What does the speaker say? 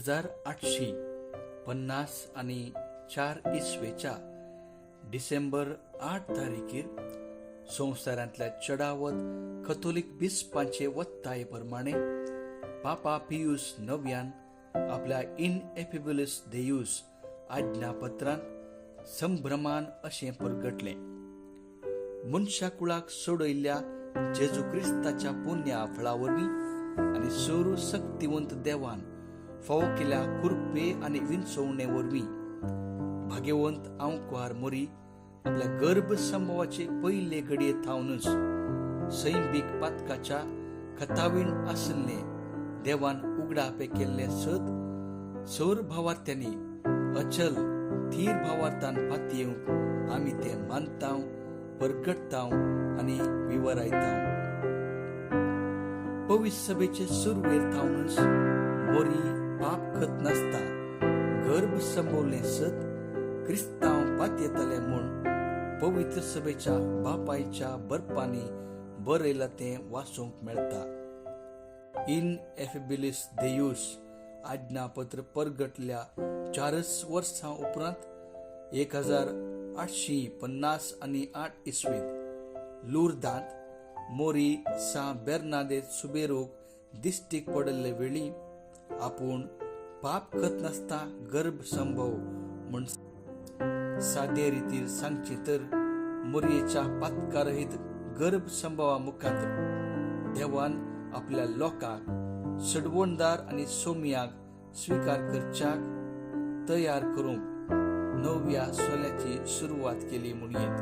1854 इसवेच्या डिसेंबर 8 तारीखेर संवसारांतल्या चडावत कथोलिक बिस्पांचे वत्ताये प्रमाणे पापा पियुस नव्यान आपल्या इनएफिबिलिस देयुस आज्ञापत्रांत संभ्रमान अशें परगटलें. मनशाकुळाक सोडयल्ल्या जेजू क्रिस्ताच्या पुण्या फळावरवीं आनी सर्वशक्तिवंत देवान फावो केल्या कृपे आनी विंचवणे वरवीं भाग्यवंत आंवकार मोरी आपल्या गर्भ संभवाचे पयले घडये थावनच सैमीक पातकाच्या खतावीण आसले देवान उगडापे केल्ले सर भावार्थ्यांनी अचल थीर भावार्थान पातयेवंक आमी ते मानतांव, परगटतांव आनी विवरायतांव. पवित्र सभेचे सुरवेर थावनच मोरी पाप खत नासता गर्भ संभवले सत क्रिस्तांव पातयेतले म्हूण पवित्र सभेच्या बापायच्या बरपांनी बरयला तें वाचूंक मेळटा. इनएफिबिलिस देयुस आज्ञापत्र परगटल्या 4 वर्सां उपरांत 1858 इसवीत लुर्दांत मोरी सा बेर्नादेत सुबेरोक दिश्टीक पडले वेळी आपूण पाप खत नासता गर्भ संभव म्हण सादे रितीर सांगचे तर मोरयेच्या पातकारहित गर्भ संभवा मुखांत देवान आपल्या लोकांक सडवणदार आनी सोम्याक स्वीकार करच्याक तयार करूंक नव्या सोल्याची सुरवात केली म्हणून येत.